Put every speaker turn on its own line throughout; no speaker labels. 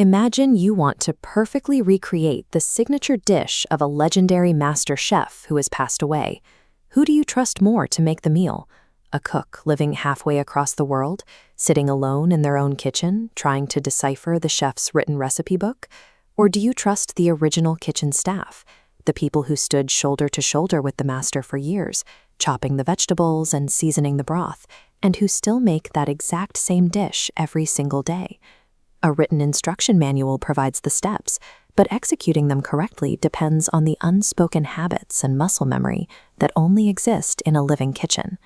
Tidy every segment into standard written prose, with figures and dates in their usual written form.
Imagine you want to perfectly recreate the signature dish of a legendary master chef who has passed away. Who do you trust more to make the meal? A cook living halfway across the world, sitting alone in their own kitchen, trying to decipher the chef's written recipe book? Or do you trust the original kitchen staff, the people who stood shoulder to shoulder with the master for years, chopping the vegetables and seasoning the broth, and who still make that exact same dish every single day? A written instruction manual provides the steps, but executing them correctly depends on the unspoken habits and muscle memory that only exist in a living kitchen.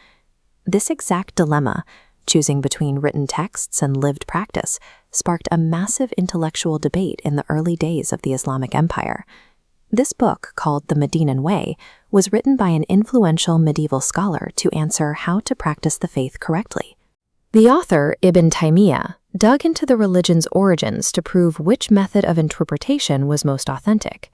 This exact dilemma, choosing between written texts and lived practice, sparked a massive intellectual debate in the early days of the Islamic Empire. This book, called The Madinan Way, was written by an influential medieval scholar to answer how to practice the faith correctly. The author, Ibn Taymiyyah, dug into the religion's origins to prove which method of interpretation was most authentic.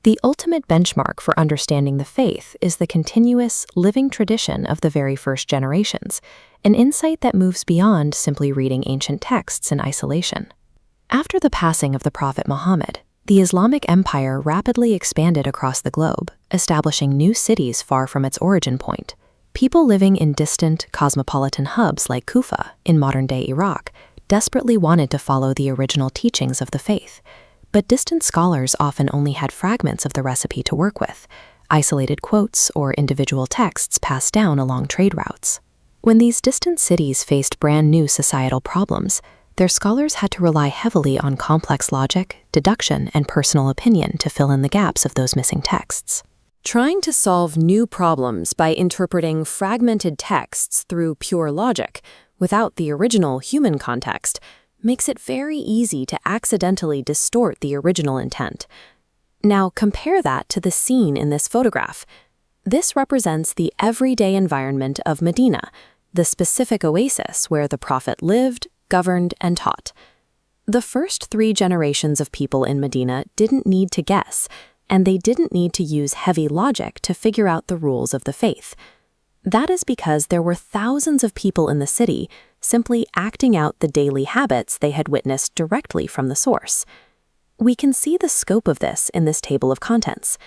The ultimate benchmark for understanding the faith is the continuous, living tradition of the very first generations, an insight that moves beyond simply reading ancient texts in isolation. After the passing of the Prophet Muhammad, the Islamic Empire rapidly expanded across the globe, establishing new cities far from its origin point. People living in distant, cosmopolitan hubs like Kufa in modern-day Iraq desperately wanted to follow the original teachings of the faith. But distant scholars often only had fragments of the recipe to work with, isolated quotes or individual texts passed down along trade routes. When these distant cities faced brand new societal problems, their scholars had to rely heavily on complex logic, deduction, and personal opinion to fill in the gaps of those missing texts. Trying to solve new problems by interpreting fragmented texts through pure logic, without the original human context, makes it very easy to accidentally distort the original intent. Now compare that to the scene in this photograph. This represents the everyday environment of Medina, the specific oasis where the Prophet lived, governed, and taught. The first 3 generations of people in Medina didn't need to guess, and they didn't need to use heavy logic to figure out the rules of the faith. That is because there were thousands of people in the city simply acting out the daily habits they had witnessed directly from the source. We can see the scope of this in this table of contents.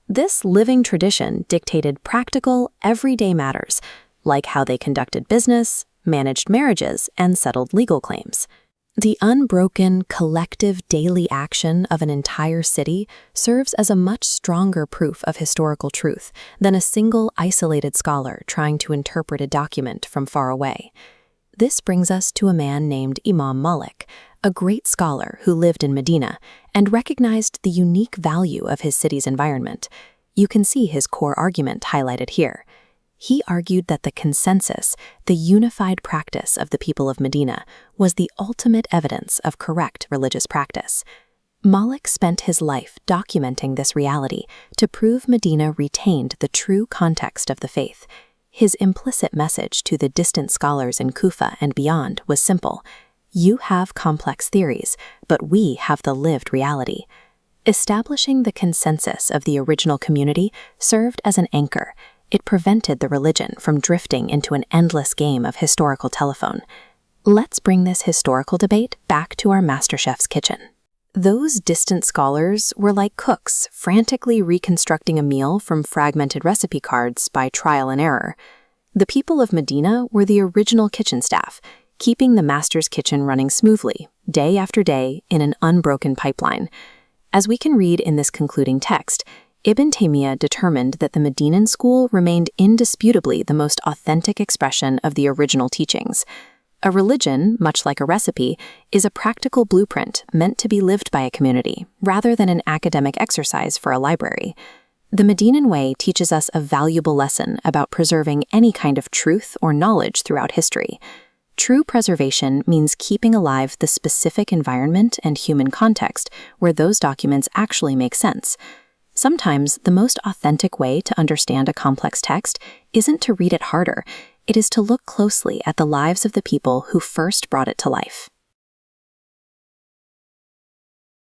This living tradition dictated practical, everyday matters, like how they conducted business, managed marriages, and settled legal claims. The unbroken, collective daily action of an entire city serves as a much stronger proof of historical truth than a single isolated scholar trying to interpret a document from far away. This brings us to a man named Imam Malik, a great scholar who lived in Medina and recognized the unique value of his city's environment. You can see his core argument highlighted here. He argued that the consensus, the unified practice of the people of Medina, was the ultimate evidence of correct religious practice. Malik spent his life documenting this reality to prove Medina retained the true context of the faith. His implicit message to the distant scholars in Kufa and beyond was simple: you have complex theories, but we have the lived reality. Establishing the consensus of the original community served as an anchor. It prevented the religion from drifting into an endless game of historical telephone. Let's bring this historical debate back to our master chef's kitchen. Those distant scholars were like cooks frantically reconstructing a meal from fragmented recipe cards by trial and error. The people of Medina were the original kitchen staff, keeping the master's kitchen running smoothly, day after day, in an unbroken pipeline. As we can read in this concluding text, Ibn Taymiyyah determined that the Medinan school remained indisputably the most authentic expression of the original teachings. A religion, much like a recipe, is a practical blueprint meant to be lived by a community, rather than an academic exercise for a library. The Madinan Way teaches us a valuable lesson about preserving any kind of truth or knowledge throughout history. True preservation means keeping alive the specific environment and human context where those documents actually make sense. Sometimes the most authentic way to understand a complex text isn't to read it harder, it is to look closely at the lives of the people who first brought it to life.